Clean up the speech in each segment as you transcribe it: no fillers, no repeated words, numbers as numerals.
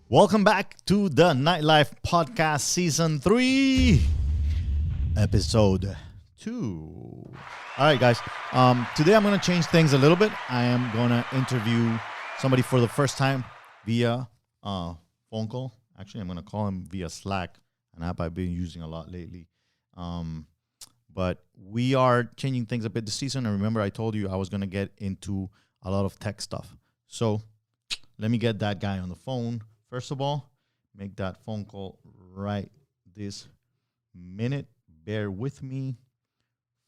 Welcome back to the Nightlife Podcast Season 3, Episode 2. All right, guys. Today I'm going to change things a little bit. I am going to interview somebody for the first time via phone call. Actually, I'm going to call him via Slack, an app I've been using a lot lately. But we are changing things a bit this season. And remember, I told you I was going to get into a lot of tech stuff. So let me get that guy on the phone. First of all, make that phone call right this minute. Bear with me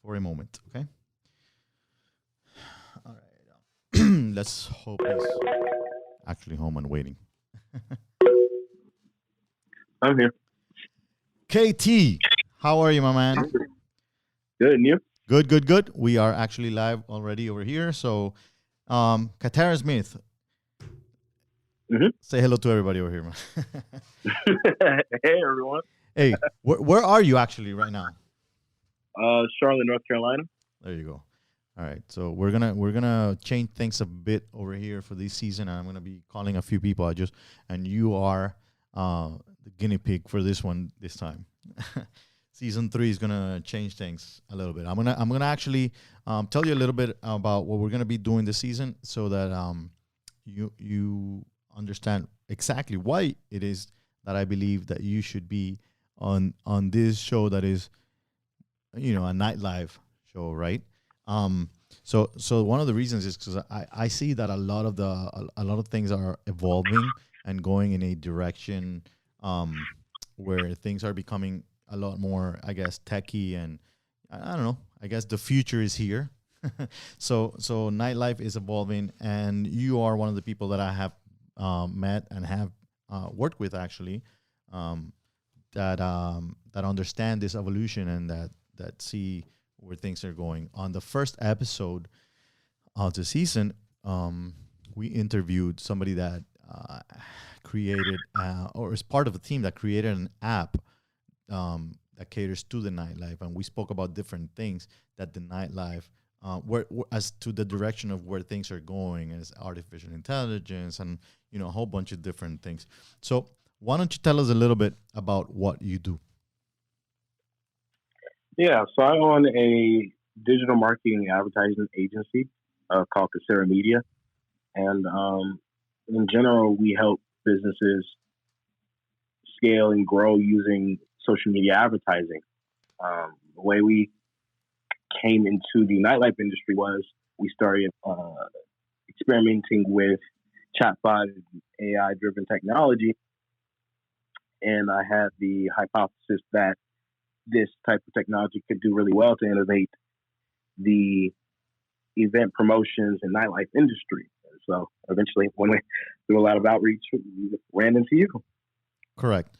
for a moment, okay? All right. Let's hope he's actually home and waiting. I'm here. KT, how are you, my man? Good, and you? Good. We are actually live already over here. So, Katara Smith, say hello to everybody over here, man. Hey, everyone. Hey, where are you actually right now? Charlotte, North Carolina. There you go. All right, so we're gonna change things a bit over here for this season. I'm gonna be calling a few people. And you are the guinea pig for this one this time. Season 3 is gonna change things a little bit. I'm gonna actually tell you a little bit about what we're gonna be doing this season, so that you understand exactly why it is that I believe that you should be on this show that is, a nightlife show, right? So one of the reasons is because I see that a lot of things are evolving and going in a direction where things are becoming a lot more, I guess, techy, and I don't know. I guess the future is here. So nightlife is evolving, and you are one of the people that I have met and have worked with actually, that understand this evolution and that see where things are going. On the first episode of the season, we interviewed somebody that created or is part of a team that created an app that caters to the nightlife, and we spoke about different things that the nightlife, where as to the direction of where things are going, as artificial intelligence and a whole bunch of different things. So why don't you tell us a little bit about what you do? Yeah, so I own a digital marketing and advertising agency called Casera Media. And in general, we help businesses scale and grow using social media advertising. The way we came into the nightlife industry was we started experimenting with chatbot and AI-driven technology. And I had the hypothesis that this type of technology could do really well to innovate the event promotions and nightlife industry. And so eventually, when we do a lot of outreach, we ran into you. Correct.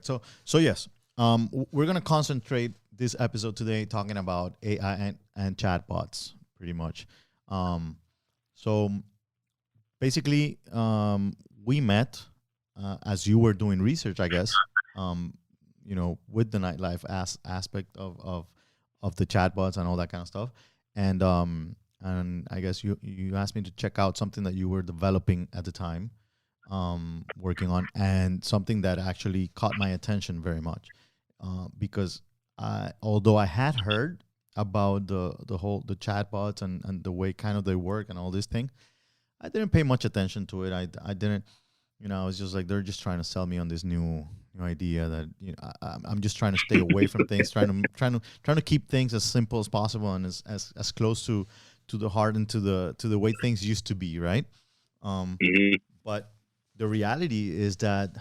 So yes, we're going to concentrate this episode today talking about AI and chatbots, pretty much. So basically, we met as you were doing research, I guess, with the nightlife aspect of the chatbots and all that kind of stuff. And I guess you asked me to check out something that you were developing at the time, working on, and something that actually caught my attention very much, because although I had heard about the chatbots and the way kind of they work and all this thing, I didn't pay much attention to it. I didn't, I was just like, they're just trying to sell me on this new idea that I'm just trying to stay away from things, trying to keep things as simple as possible and as close to the heart and to the way things used to be, right? But the reality is that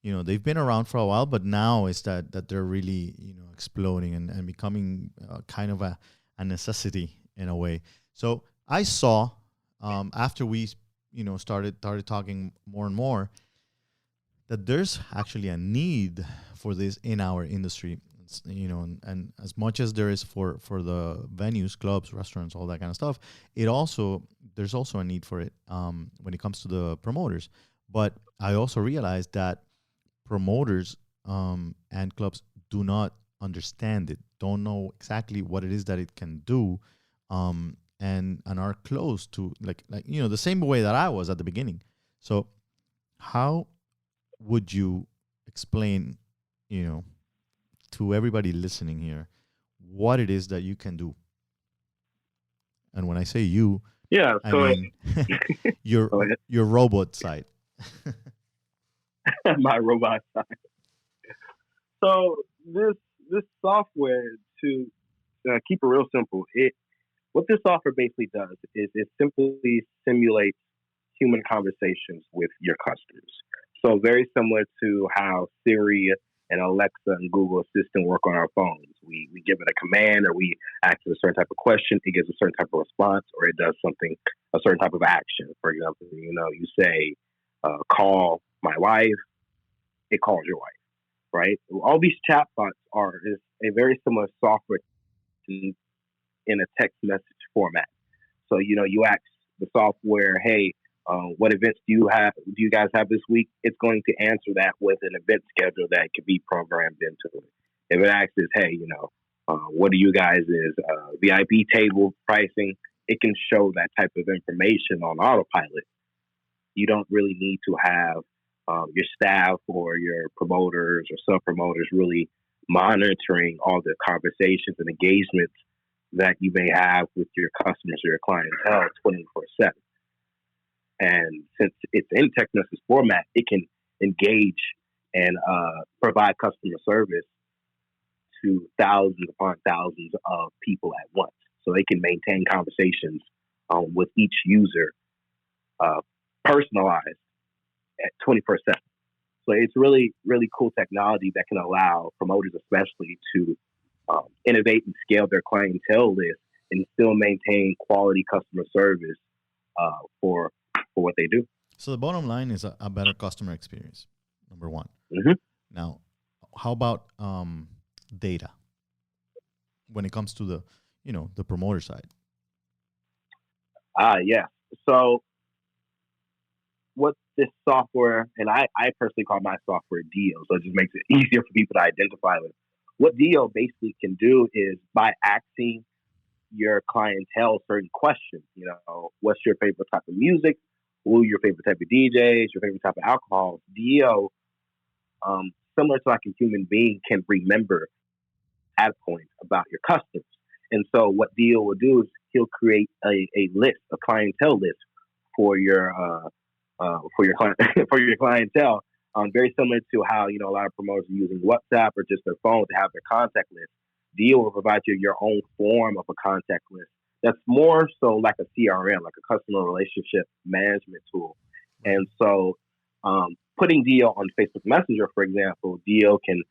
they've been around for a while, but now it's that they're really exploding and becoming kind of a necessity in a way. So I saw after we started talking more and more that there's actually a need for this in our industry, and as much as there is for the venues, clubs, restaurants, all that kind of stuff, there's also a need for it when it comes to the promoters. But I also realized that promoters and clubs do not understand it, don't know exactly what it is that it can do, and are close to like the same way that I was at the beginning. So how would you explain, you know, to everybody listening here, what it is that you can do? And when I say you, Yeah. I So mean your go ahead. your robot side. My robot side. So this software, to keep it real simple, it what this software basically does is it simply simulates human conversations with your customers. So very similar to how Siri and Alexa and Google Assistant work on our phones. We give it a command or we ask it a certain type of question, it gives a certain type of response, or it does something, a certain type of action. For example, you say, call my wife, it calls your wife, right? All these chatbots are is a very similar software in, in a text message format. So you ask the software, "Hey, what events Do you guys have this week?" It's going to answer that with an event schedule that can be programmed into it. If it asks, "Hey, what do you guys is VIP table pricing?" It can show that type of information on autopilot. You don't really need to have your staff or your promoters or sub promoters really monitoring all the conversations and engagements that you may have with your customers or your clientele 24/7. And since it's in text message format, it can engage and provide customer service to thousands upon thousands of people at once. So they can maintain conversations with each user uh, personalized at 24/7. So it's really, really cool technology that can allow promoters, especially, to innovate and scale their clientele list and still maintain quality customer service for what they do. So the bottom line is a better customer experience. Number one. Hmm. Now, how about data when it comes to the promoter side? Yeah. So what this software, and I personally call my software Dio, so it just makes it easier for people to identify with. What Dio basically can do is by asking your clientele certain questions. What's your favorite type of music? Who are your favorite type of DJs? Your favorite type of alcohol? Dio, similar to like a human being, can remember ad points about your customers. And so what Dio will do is he'll create a list, a clientele list for your client for your clientele. Very similar to how a lot of promoters are using WhatsApp or just their phone to have their contact list. Deal will provide you your own form of a contact list that's more so like a CRM, like a customer relationship management tool. Right. And so, putting Deal on Facebook Messenger, for example, Deal can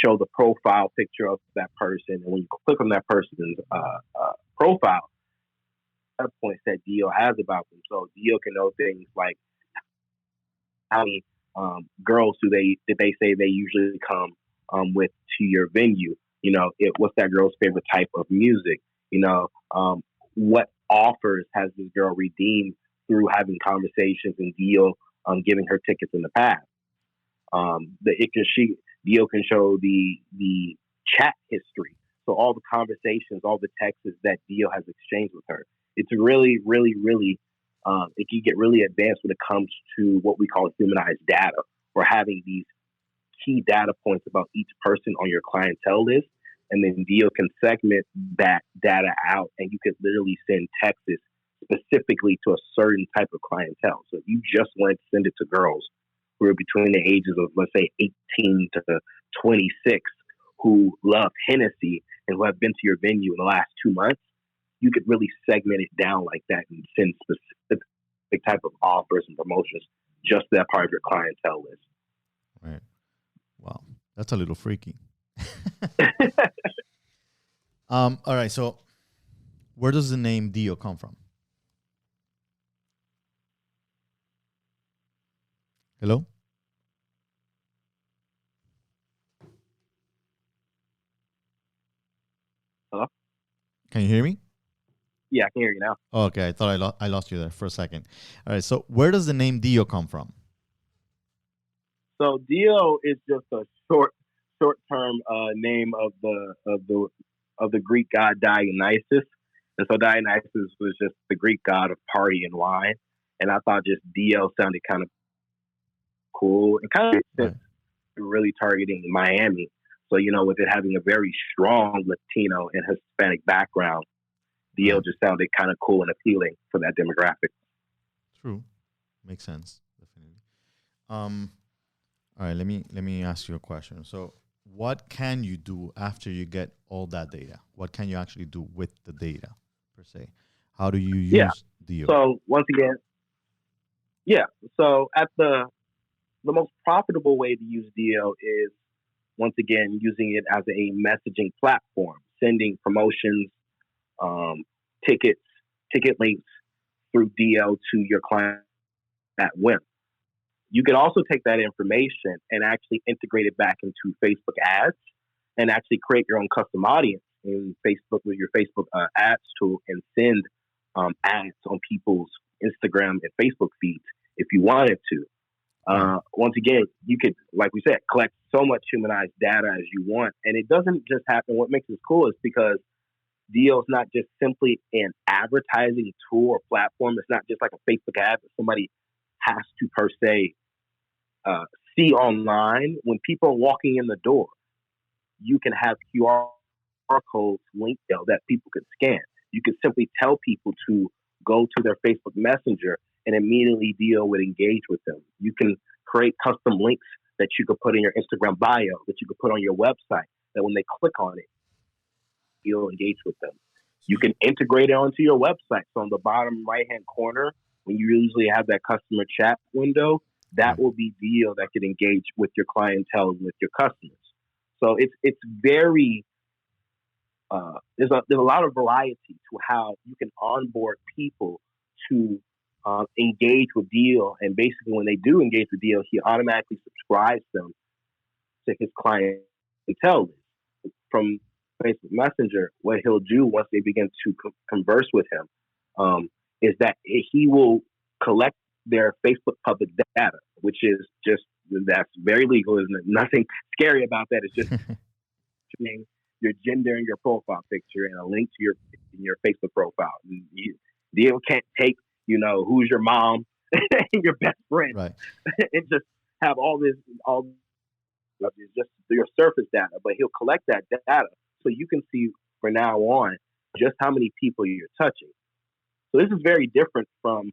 show the profile picture of that person, and when you click on that person's profile, that points that Deal has about them. So Deal can know things like how many girls did they say they usually come with to your venue. What's that girl's favorite type of music? What offers has this girl redeemed through having conversations and Deal giving her tickets in the past. Deal can show the chat history, so all the conversations, all the texts that Deal has exchanged with her. It's really, really, really it can get really advanced when it comes to what we call humanized data, or having these key data points about each person on your clientele list. And then Deal can segment that data out, and you could literally send texts specifically to a certain type of clientele. So if you just wanted to send it to girls who are between the ages of, let's say, 18 to 26, who love Hennessy and who have been to your venue in the last 2 months, you could really segment it down like that and send specific type of offers and promotions just to that part of your clientele list. Right. Wow. That's a little freaky. All right. So where does the name Dio come from? Hello? Hello? Can you hear me? Yeah, I can hear you now. Oh, okay. I thought I lost you there for a second. All right. So where does the name Dio come from? So Dio is just a short term name of the Greek god Dionysus, and so Dionysus was just the Greek god of party and wine. And I thought just Dio sounded kind of cool. It kind of makes Right. sense really targeting Miami. So, with it having a very strong Latino and Hispanic background, DL Right. just sounded kind of cool and appealing for that demographic. True. Makes sense. Definitely. Um. All right. Let me ask you a question. So, what can you do after you get all that data? What can you actually do with the data per se? How do you Yeah. use DO? So once again, yeah. So at the most profitable way to use DL is once again using it as a messaging platform, sending promotions, um, tickets, ticket links through DL to your client at whim. You can also take that information and actually integrate it back into Facebook ads and actually create your own custom audience in Facebook with your Facebook ads tool and send ads on people's Instagram and Facebook feeds if you wanted to. Right. Once again, you could, like we said, collect so much humanized data as you want. And it doesn't just happen. What makes this cool is because Deal is not just simply an advertising tool or platform. It's not just like a Facebook ad that somebody has to per se uh, see online. When people are walking in the door, you can have QR codes linked there that people could scan. You can simply tell people to go to their Facebook Messenger and immediately Deal would engage with them. You can create custom links that you could put in your Instagram bio, that you could put on your website, that when they click on it, you'll engage with them. You can integrate it onto your website. So on the bottom right hand corner, when you usually have that customer chat window, that Right. will be Deal that could engage with your clientele and with your customers. So it's very there's a lot of variety to how you can onboard people to engage with Deal, and basically when they do engage with Deal, he automatically subscribes them to his clientele list from Facebook Messenger. What he'll do once they begin to converse with him is that he will collect their Facebook public data, which is just that's very legal, isn't it? Nothing scary about that. It's just your gender and your profile picture and a link to your Facebook profile. Deal can't take who's your mom and your best friend Right. and just have all just your surface data, but he'll collect that data so you can see from now on just how many people you're touching. So this is very different from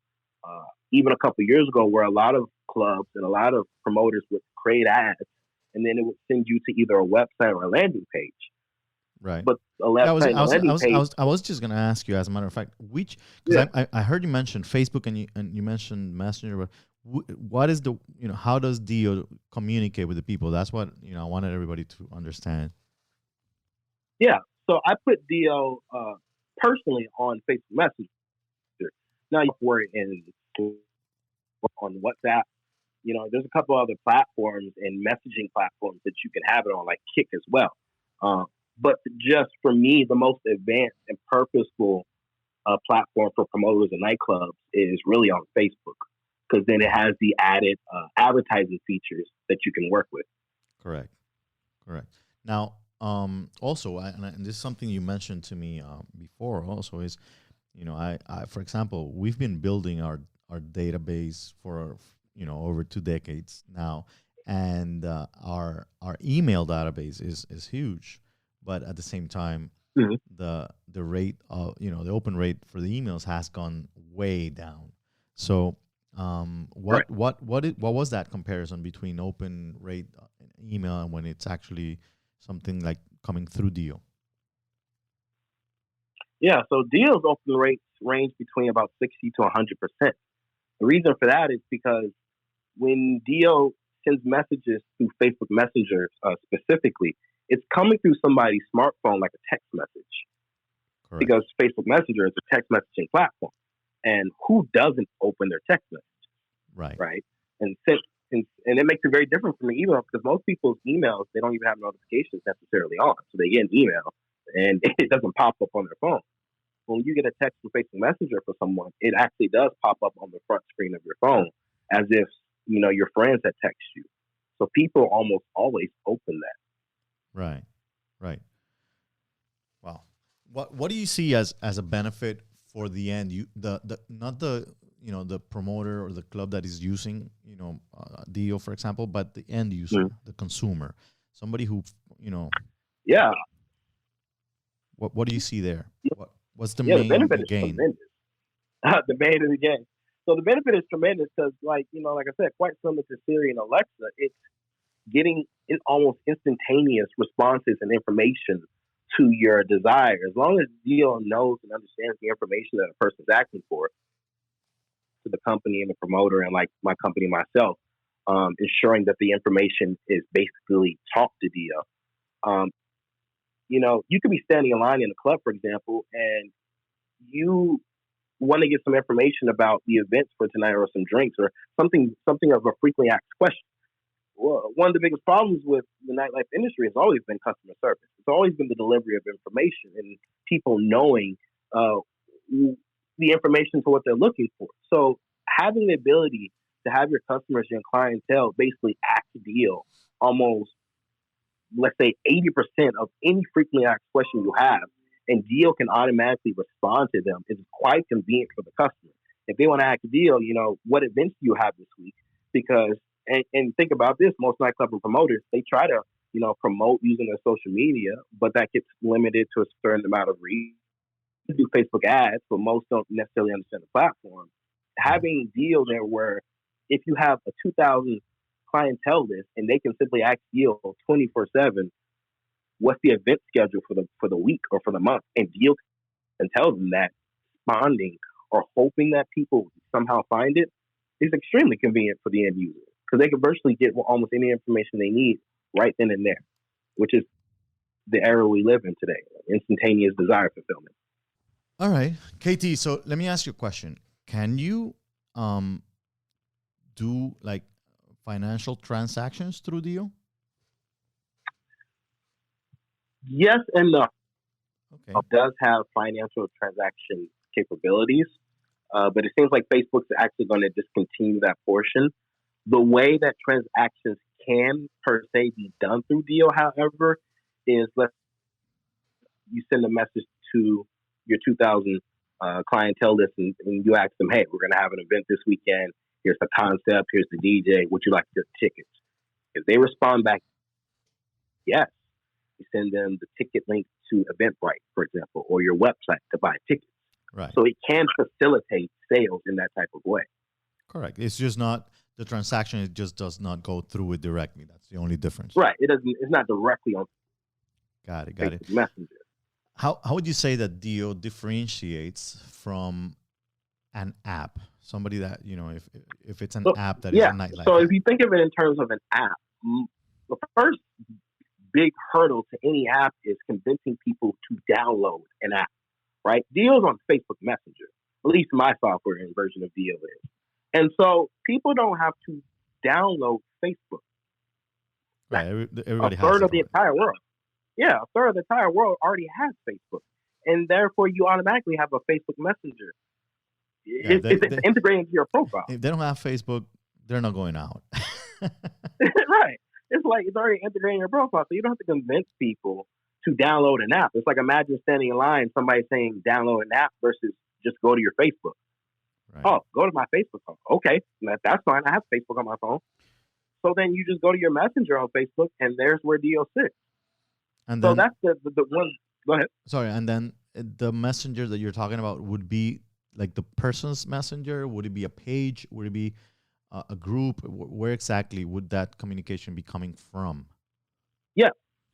even a couple of years ago, where a lot of clubs and a lot of promoters would create ads and then it would send you to either a website or a landing page. Right. But a Yeah, I was, website I and a was, I landing was, I page, was, I was just gonna ask you, as a matter of fact, which yeah, because I heard you mention Facebook and you mentioned Messenger, but what is the how does Dio communicate with the people? That's what I wanted everybody to understand. yeah. So I put Dio personally on Facebook Messenger. Now you worry in on WhatsApp. There's a couple other platforms and messaging platforms that you can have it on, like Kick as well. But just for me, the most advanced and purposeful platform for promoters and nightclubs is really on Facebook, because then it has the added advertising features that you can work with. Correct. Correct. Now, also, and this is something you mentioned to me before. Also, is I for example, we've been building our database for over 2 decades now, and our email database is huge, but at the same time, Mhm. the rate of the open rate for the emails has gone way down. So, Right. what was that comparison between open rate email and when it's actually something like coming through Dio? Yeah. So deals open rates range between about 60 to 100%. The reason for that is because when Dio sends messages through Facebook Messenger specifically, it's coming through somebody's smartphone like a text message, Correct. because Facebook Messenger is a text messaging platform. And who doesn't open their text message, Right. right? And and it makes it very different from an email, because most people's emails, they don't even have notifications necessarily on. So they get an email and it doesn't pop up on their phone. When you get a text from Facebook Messenger for someone, it actually does pop up on the front screen of your phone as if your friends had texted you. So people almost always open that. Right. Right. Wow. What do you see as a benefit for the end? You the not the the promoter or the club that is using, Dio, for example, but the end user, the consumer, somebody who, Yeah. what do you see there? What's the Yeah, the main benefit is gain? tremendous. The main of the game. So the benefit is tremendous because, like I said, quite similar to Siri and Alexa, it's getting almost instantaneous responses and information to your desire. As long as Dio knows and understands the information that a person's asking for, to the company and the promoter and like my company myself, ensuring that the information is basically taught to Dio. You could be standing in line in a club, for example, and you want to get some information about the events for tonight or some drinks or something of a frequently asked question. Well, one of the biggest problems with the nightlife industry has always been customer service. It's always been the delivery of information and people knowing the information for what they're looking for. So having the ability to have your customers, your clientele, basically act Dio almost, let's say, 80% of any frequently asked question you have, and Dio can automatically respond to them, is quite convenient for the customer. If they want to ask Dio, what events do you have this week? Because, and think about this, most nightclub promoters, they try to, promote using their social media, but that gets limited to a certain amount of reach. You do Facebook ads, but most don't necessarily understand the platform. Having Dio there where if you have a 2,000 clientele list and they can simply ask Dio 24/7, what's the event schedule for the week or for the month, and Dio can tell them that, responding or hoping that people somehow find it is extremely convenient for the end user because they can virtually get almost any information they need right then and there, which is the era we live in today, instantaneous desire fulfillment. All right, KT. So let me ask you a question. Can you do like financial transactions through Dio? Yes and no. Okay. It does have financial transaction capabilities, but it seems like Facebook's actually going to discontinue that portion. The way that transactions can per se be done through Dio, however, is you send a message to your 2,000 clientele list and you ask them, hey, we're going to have an event this weekend. Here's the concept. Here's the DJ. Would you like to get tickets? If they respond back, yes, you send them the ticket link to Eventbrite, for example, or your website to buy tickets. Right. So it can facilitate sales in that type of way. Correct. It's just not the transaction. It just does not go through it directly. That's the only difference. Right. It doesn't. It's not directly on. Got it. Facebook Messenger. How would you say that Dio differentiates from an app? Somebody that, if it's an app that is a nightlife. So app. if you think of it in terms of an app, the first big hurdle to any app is convincing people to download an app, right? Dio's on Facebook Messenger. At least my software and version of Dio is. And so people don't have to download Facebook. Right. Everybody has a third it of the entire world. Yeah, a third of the entire world already has Facebook. And therefore, you automatically have a Facebook Messenger. It's integrated into your profile. If they don't have Facebook, they're not going out. Right. It's like it's already integrated in your profile, so you don't have to convince people to download an app. It's like imagine standing in line, somebody saying download an app versus just go to your Facebook. Right. Oh, go to my Facebook phone. Okay, that's fine. I have Facebook on my phone. So then you just go to your Messenger on Facebook, and there's where Dio sits. And so that's the one. Go ahead. Sorry, and then the messenger that you're talking about would be like the person's messenger? Would it be a page? Would it be a group? Where exactly would that communication be coming from? Yeah.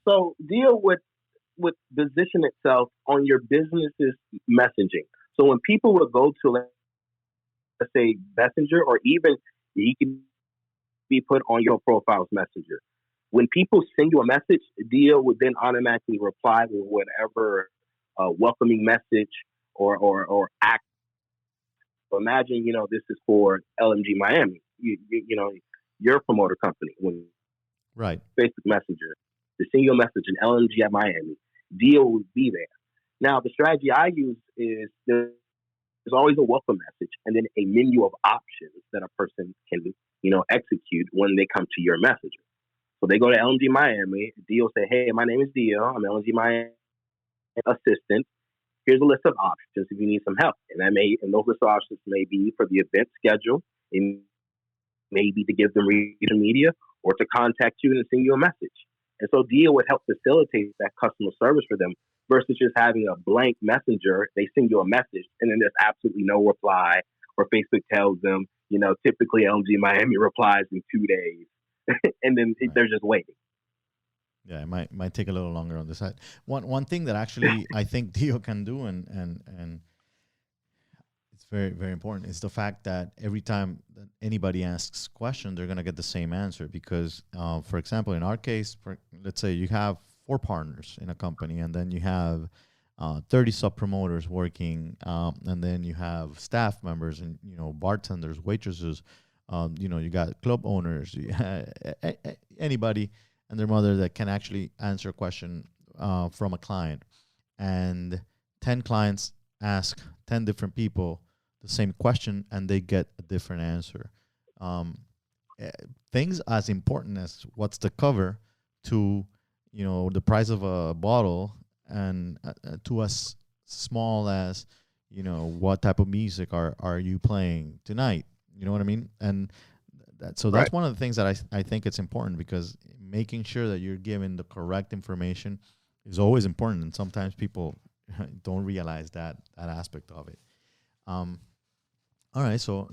So Dio would position itself on your business's messaging. So when people would go to, let's say, Messenger, or even he can be put on your profile's Messenger. When people send you a message, Dio would then automatically reply with whatever welcoming message or act. So imagine, this is for LMG Miami, your promoter company. When right, Facebook Messenger, the single message in LMG at Miami, Dio would be there. Now, the strategy I use is there's always a welcome message and then a menu of options that a person can, execute when they come to your messenger. So they go to LMG Miami. Dio say, hey, my name is Dio. I'm LMG Miami assistant. here's a list of options if you need some help. And those list of options may be for the event schedule, it may be to give them social media or to contact you and send you a message. And so Dia would help facilitate that customer service for them versus just having a blank messenger. They send you a message and then there's absolutely no reply, or Facebook tells them, typically LG Miami replies in 2 days, and then they're just waiting. Yeah, it might take a little longer on the side. One thing that actually I think Dio can do, and it's very, very important, is the fact that every time that anybody asks a question, they're gonna get the same answer. Because, for example, in our case, let's say you have 4 partners in a company, and then you have 30 sub promoters working, and then you have staff members and bartenders, waitresses. You got club owners, anybody and their mother that can actually answer a question from a client. And 10 clients ask 10 different people the same question and they get a different answer. Things as important as what's the cover to, the price of a bottle, and to as small as, what type of music are you playing tonight? You know what I mean? And that's Right. one of the things that I think it's important, because making sure that you're given the correct information is always important. And sometimes people don't realize that aspect of it. All right. So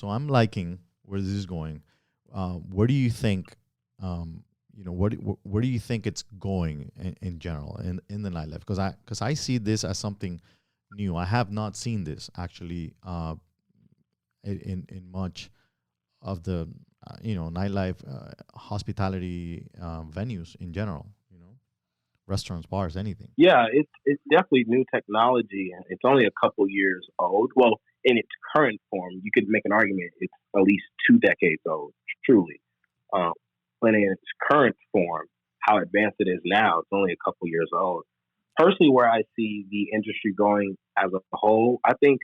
I'm liking where this is going. Where do you think, where do you think it's going in general in the nightlife? Because I see this as something new. I have not seen this actually in much of the nightlife, hospitality venues in general. Restaurants, bars, anything. Yeah, it's definitely new technology. It's only a couple years old. Well, in its current form, you could make an argument it's at least 2 decades old, truly. Um, but in its current form, how advanced it is now, it's only a couple years old. Personally, where I see the industry going as a whole, I think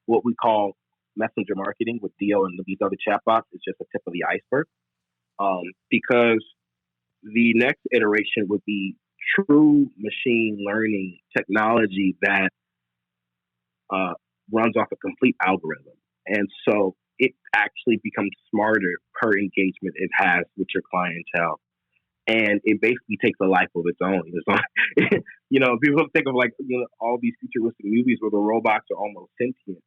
what we call messenger marketing with Dio and these other chatbots is just a tip of the iceberg. Because the next iteration would be true machine learning technology that runs off a complete algorithm. And so it actually becomes smarter per engagement it has with your clientele. And it basically takes a life of its own. It's like, people think of all these futuristic movies where the robots are almost sentient.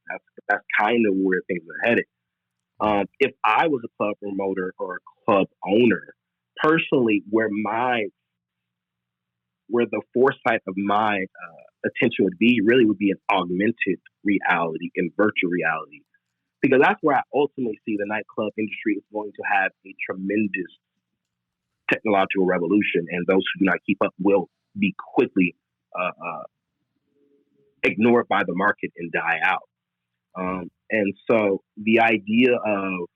That's kind of where things are headed. If I was a club promoter or a club owner, personally, where the foresight of my attention would be really would be an augmented reality and virtual reality, because that's where I ultimately see the nightclub industry is going to have a tremendous technological revolution, and those who do not keep up will be quickly ignored by the market and die out. And so the idea of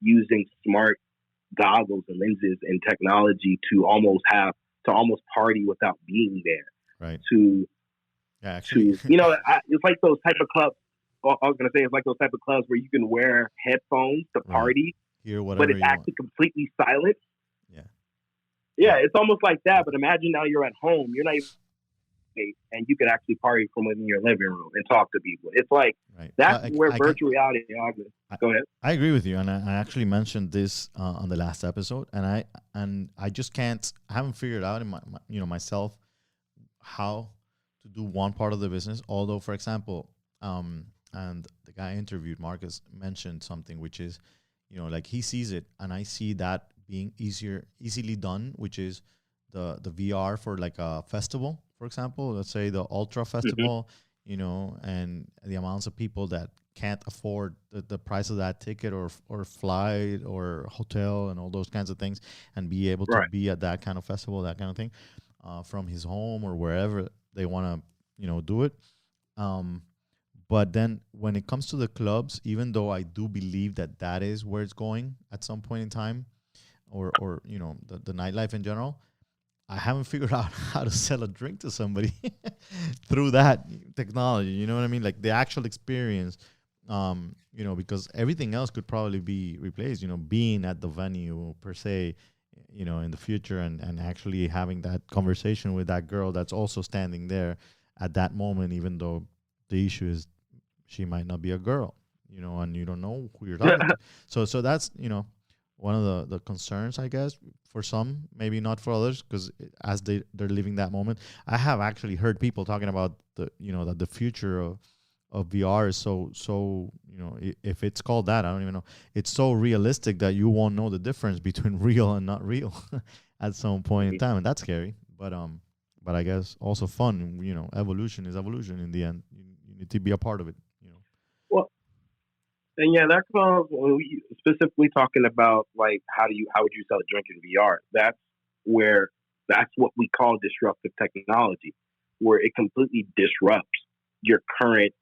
using smart goggles and lenses and technology to almost party without being there. Right. Actually, it's like those type of clubs. I was going to say it's like those type of clubs where you can wear headphones to party, but it's actually completely silent. Yeah, it's almost like that. But imagine now you're at home. You're not even, and you could actually party from within your living room and talk to people. It's like that's where virtual reality is. Go ahead. I agree with you, and I actually mentioned this on the last episode, and I just can't. I haven't figured out in myself how to do one part of the business. Although, for example, and the guy I interviewed, Marcus, mentioned something which is, like he sees it, and I see that being easily done, which is the VR for like a festival, for example. Let's say the Ultra Festival, and the amounts of people that can't afford the price of that ticket or flight or hotel and all those kinds of things, and be able to be at that kind of festival, that kind of thing, from his home or wherever they want to, do it. But then when it comes to the clubs, even though I do believe that is where it's going at some point in time, or the nightlife in general, I haven't figured out how to sell a drink to somebody through that technology. You know what I mean? Like the actual experience, because everything else could probably be replaced, being at the venue per se, in the future, and actually having that conversation with that girl that's also standing there at that moment, even though the issue is she might not be a girl, and you don't know who you're talking to. So that's one of the concerns, I guess, for some, maybe not for others, because as they're living that moment. I have actually heard people talking about that the future of VR is so if it's called that, I don't even know. It's so realistic that you won't know the difference between real and not real at some point in time, and that's scary. But I guess also fun. Evolution is evolution in the end. You need to be a part of it. Well, and yeah, that comes when we specifically talking about like how would you sell a drink in VR? Where that's what we call disruptive technology, where it completely disrupts your current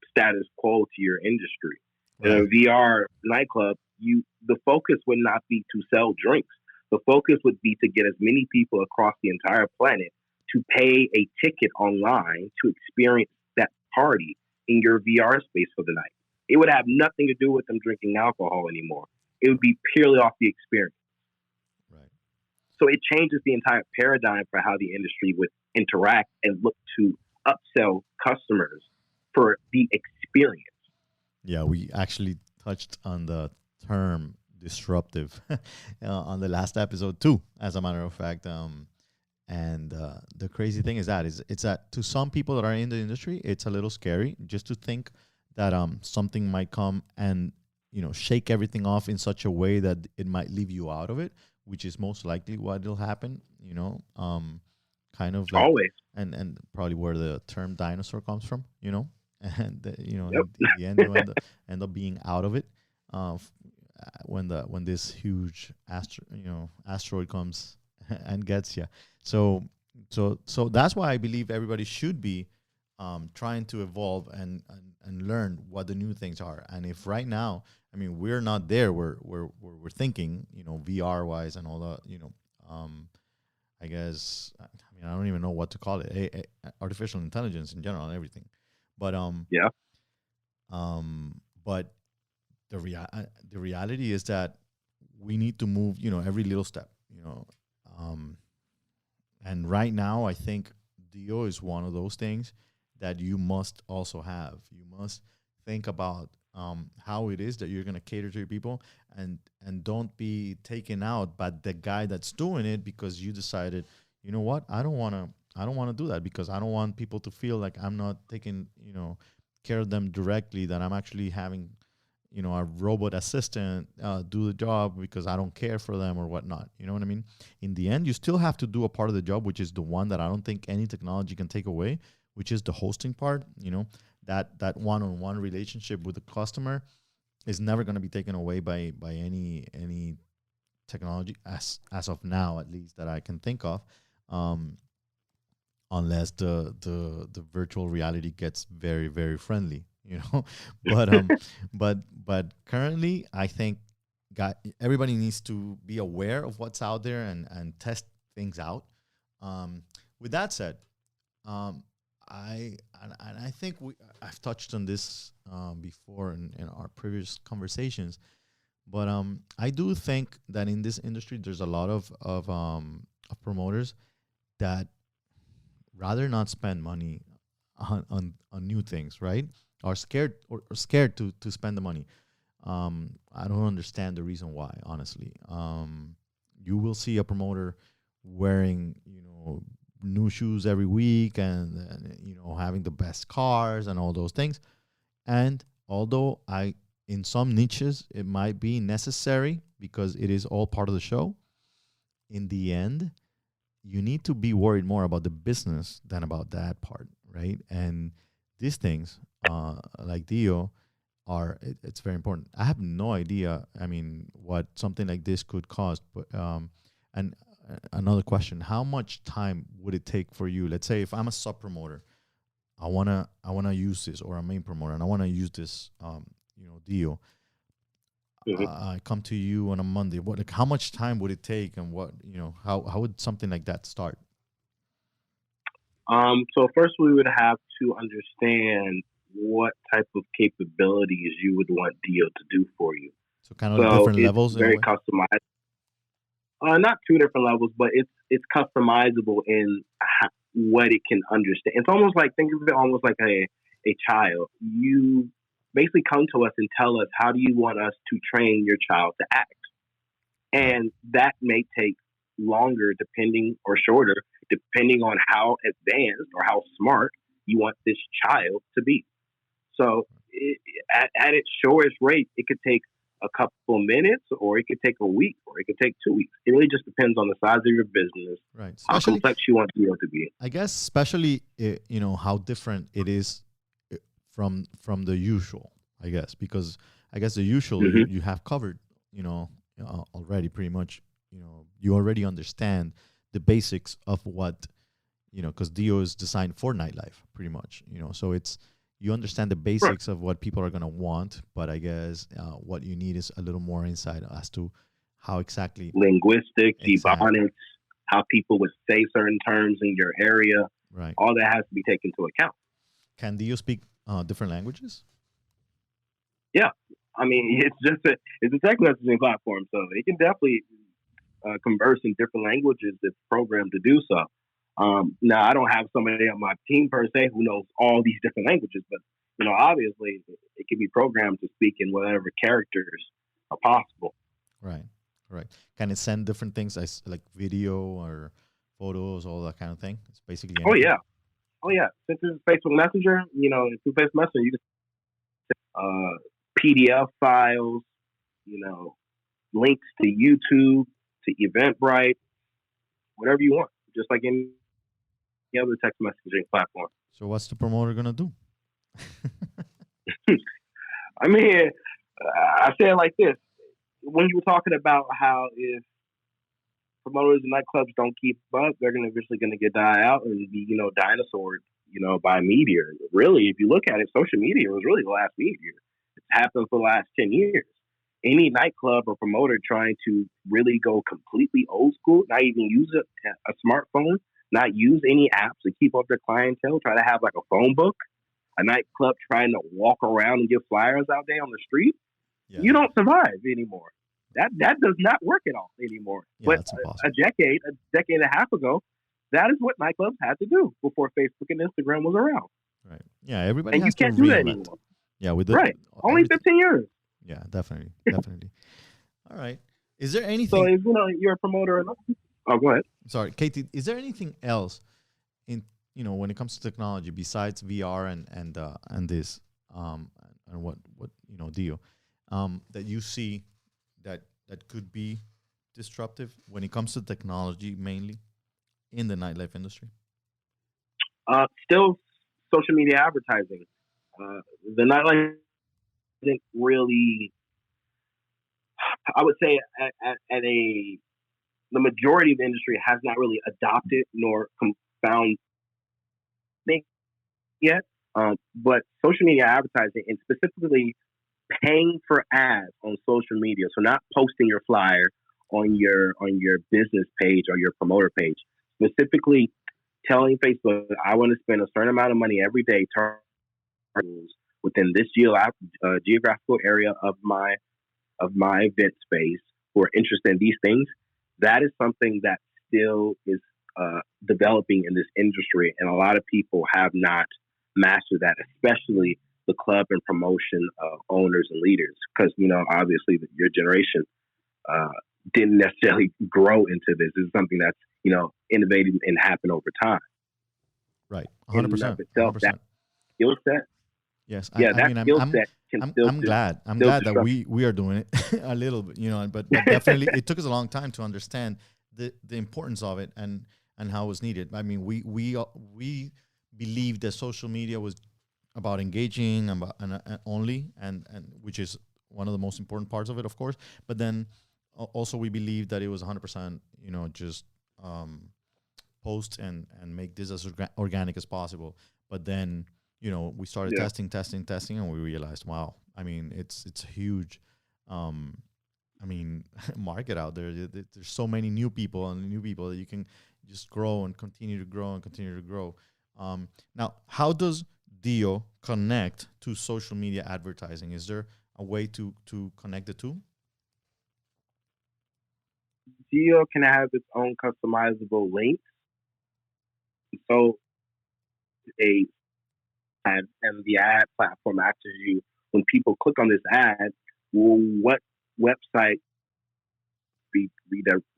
status quo to your industry. In a Right. VR nightclub, the focus would not be to sell drinks. The focus would be to get as many people across the entire planet to pay a ticket online to experience that party in your VR space for the night. It would have nothing to do with them drinking alcohol anymore. It would be purely off the experience. Right. So it changes the entire paradigm for how the industry would interact and look to upsell customers for the experience. Yeah, we actually touched on the term disruptive on the last episode too, as a matter of fact. And the crazy thing is that it's that to some people that are in the industry, it's a little scary just to think that something might come and shake everything off in such a way that it might leave you out of it, which is most likely what will happen. Kind of like, Always. and probably where the term dinosaur comes from. And Yep. in the end you end up being out of it when this huge asteroid comes and gets you. So so that's why I believe everybody should be trying to evolve and learn what the new things are. And if right now, I mean, we're not there, we're thinking, VR wise and all that, I guess, I mean, I don't even know what to call it, artificial intelligence in general and everything. But Yeah. but the reality is that we need to move, every little step, um, and right now, I think Dio is one of those things that you must also have. You must think about how it is that you're going to cater to your people, and don't be taken out by the guy that's doing it because you decided, you know what, I don't want to do that because I don't want people to feel like I'm not taking care of them directly. That I'm actually having a robot assistant do the job because I don't care for them or whatnot. You know what I mean? In the end, you still have to do a part of the job, which is the one that I don't think any technology can take away, which is the hosting part. That one-on-one relationship with the customer is never going to be taken away by any technology as of now, at least that I can think of. Um, Unless the virtual reality gets very very friendly, but but currently I think everybody needs to be aware of what's out there and test things out. With that said, um, and I think I've touched on this before in our previous conversations, but I do think that in this industry there's a lot of promoters that rather not spend money on new things, right? Are scared or scared to spend the money. I don't understand the reason why, honestly. You will see a promoter wearing, new shoes every week and having the best cars and all those things. And although in some niches, it might be necessary because it is all part of the show, in the end, you need to be worried more about the business than about that part, right? And these things, like Dio, it's very important. I have no idea. I mean, what something like this could cost, but and another question: how much time would it take for you? Let's say if I'm a sub promoter, I wanna use this, or a main promoter, and I wanna use this, Dio. Mhm. I come to you on a Monday. What, like, how much time would it take, and how would something like that start? So first we would have to understand what type of capabilities you would want Dio to do for you. So kind of So different it's levels in a very way. customized. Not two different levels, but it's customizable in what it can understand. It's almost like, think of it almost like a child. You basically come to us and tell us, how do you want us to train your child to act? And that may take longer depending, or shorter, depending on how advanced or how smart you want this child to be. So at its shortest rate, it could take a couple minutes, or it could take a week, or it could take 2 weeks. It really just depends on the size of your business, Right. how Especially, complex you want the deal to be. I guess, especially how different it is from the usual. I guess because I guess the usual Mm-hmm. you have covered. Already pretty much. You already understand the basics of what because Dio is designed for nightlife, pretty much. So it's you understand the Right. basics of what people are gonna want, but I guess what you need is a little more insight as to how exactly. Linguistics, Exactly. ebonics, how people would say certain terms in your area, Right. all that has to be taken into account. Can Dio speak different languages? Yeah. I mean, it's a text messaging platform, so it can definitely converse in different languages that's programmed to do so. Now, I don't have somebody on my team per se who knows all these different languages, but obviously, it can be programmed to speak in whatever characters are possible. Right. Right. Can it send different things as like video or photos, all that kind of thing? It's basically Oh anything. yeah, oh yeah. Since it's Facebook Messenger, through Facebook Messenger, you can PDF files, you know, links to YouTube, to Eventbrite, whatever you want, just like any other text messaging platform. So what's the promoter gonna do? I mean, I say it like this: when you were talking about how if promoters and nightclubs don't keep up, they're gonna eventually gonna get die out and be, dinosaur, by media. Really, if you look at it, social media was really the last media. It's happened for the last 10 years. Any nightclub or promoter trying to really go completely old school, not even use a smartphone, not use any apps to keep up their clientele, try to have like a phone book, a nightclub trying to walk around and give flyers out there on the street, Yeah. you don't survive anymore. That does not work at all anymore. Yeah, But that's a impossible. decade and a half ago, that is what nightclubs had to do before Facebook and Instagram was around. Right. Yeah, everybody And you has to can't do that reinvent. anymore. Yeah, with the Right. Only everything. 15 years. Yeah, definitely. Definitely. All right. Is there So anything if you're a promoter, oh, go ahead. sorry, Katie, is there anything else in when it comes to technology besides VR and this and what Dio that you see that could be disruptive when it comes to technology mainly in the nightlife industry? Still, social media advertising. The nightlife isn't really, I would say, at the majority of the industry has not really adopted nor found things yet. But social media advertising, and specifically paying for ads on social media, so not posting your flyer on your business page or your promoter page, specifically telling Facebook, I want to spend a certain amount of money every day within this geographical area of my event space who are interested in these things. That is something that still is developing in this industry, and a lot of people have not mastered that, especially the club and promotion owners and leaders, because obviously your generation uh, didn't necessarily grow into this. This is something that's innovated and happened over time. Right. In and of 100%. itself, that 100%. skill set, Yes, yeah, I that mean skill set can I'm glad still that disrupt. we are doing it a little bit, but definitely it took us a long time to understand the importance of it and how it was needed. I mean, we believed that social media was about engaging and only and which is one of the most important parts of it, of course. But then also we believed that it was 100%, just um, post and make this as organic as possible. But then we started Yeah, testing, and we realized, wow, I mean, it's a huge, um, I mean, market out there. There's so many new people and new people that you can just grow and continue to grow and continue to grow. Now, how does Dio connect to social media advertising? Is there a way to connect the two? Dio can have its own customizable links. So a ad and the ad platform asks you when people click on this ad, well, what website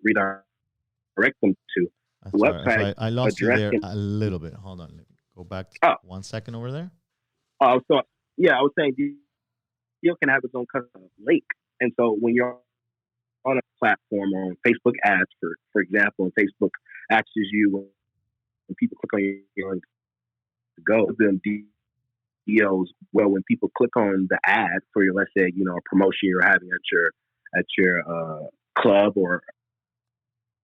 redirect them to? The website I lost you address there can. a little bit. Hold on. Let me go back Oh, 1 second over there. so yeah, I was saying Dio can have its own custom link, and so when you're on a platform or on Facebook ads, for example, and Facebook asks you when people click on your link to go them deals. Well, when people click on the ad for your, let's say, a promotion you're having at your club or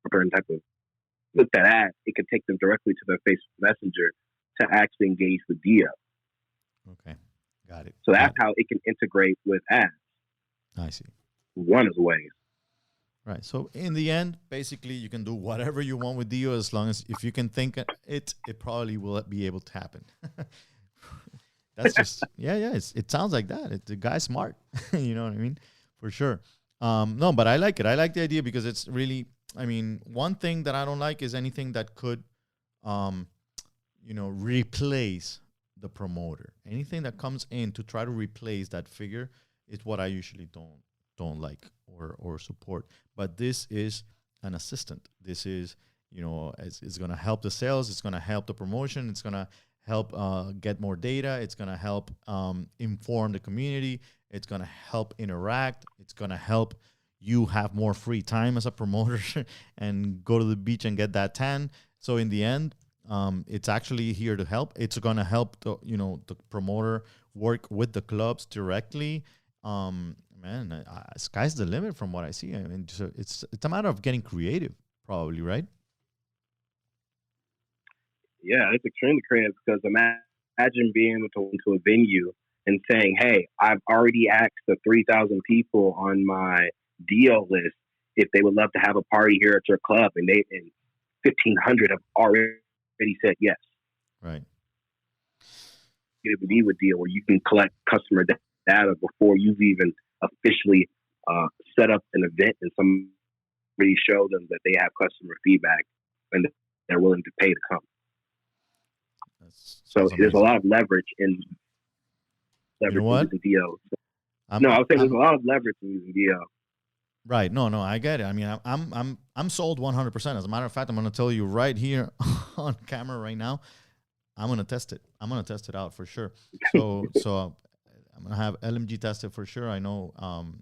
a certain type of with that ad, it can take them directly to their Facebook Messenger to actually engage with Dio. Okay, got it. So that's how it can integrate with ads. I see. One of the ways. Right. So in the end, basically, you can do whatever you want with Dio as long as if you can think it probably will be able to happen. That's just it sounds like that. The guy's smart. You know what I mean? For sure. No, but I like it. I like the idea because it's really. I mean, one thing that I don't like is anything that could, replace the promoter. Anything that comes in to try to replace that figure is what I usually don't like or support. But this is an assistant. This is, it's going to help the sales. It's going to help the promotion. It's going to help get more data. It's going to help inform the community. It's going to help interact. It's going to help you have more free time as a promoter and go to the beach and get that tan. So in the end, it's actually here to help. It's going to help the promoter work with the clubs directly. Sky's the limit from what I see. I mean, so it's a matter of getting creative, probably, right? Yeah, it's extremely creative because imagine being able to go into a venue and saying, "Hey, I've already asked the 3,000 people on my Dio list if they would love to have a party here at your club," and 1,500 have already said yes. Right. It would be with Dio where you can collect customer data before you've even officially set up an event and somebody show them that they have customer feedback and they're willing to pay to come. So there's a lot of leverage in using Dio. I was saying there's a lot of leverage in using Dio. Right. No, I get it. I mean, I'm sold 100%. As a matter of fact, I'm going to tell you right here on camera right now, I'm going to test it. I'm going to test it out for sure. So I'm going to have LMG tested for sure. I know,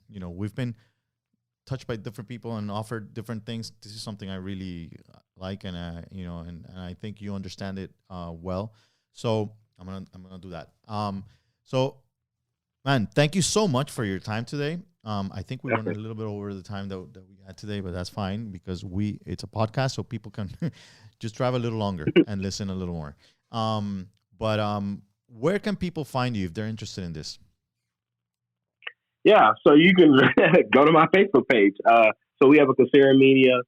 we've been touched by different people and offered different things. This is something I really like, and and I think you understand it well. So I'm gonna do that. So, man, thank you so much for your time today. I think we went a little bit over the time that we had today, but that's fine because it's a podcast, so people can just drive a little longer and listen a little more. But where can people find you if they're interested in this? Yeah, so you can go to my Facebook page. So we have a Casera Media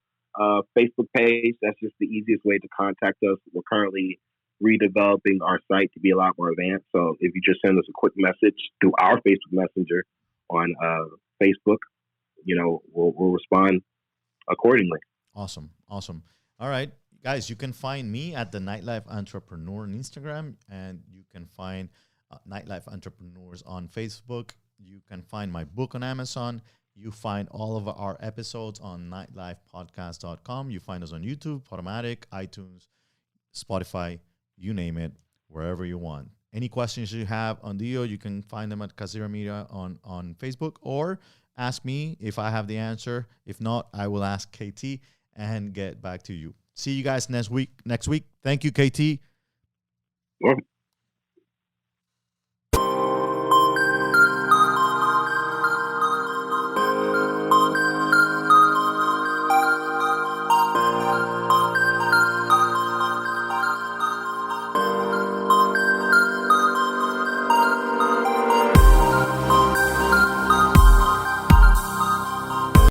Facebook page. That's just the easiest way to contact us. We're currently redeveloping our site to be a lot more advanced. So if you just send us a quick message through our Facebook Messenger on Facebook, we'll respond accordingly. Awesome. All right, guys, you can find me at the Nightlife Entrepreneur on Instagram, and you can find Nightlife Entrepreneurs on Facebook. You can find my book on Amazon. You find all of our episodes on nightlifepodcast.com. You find us on YouTube, Podomatic, iTunes, Spotify, you name it, wherever you want. Any questions you have on Dio, you can find them at Casera Media on Facebook, or ask me if I have the answer. If not, I will ask KT and get back to you. See you guys next week. Thank you, KT. Well,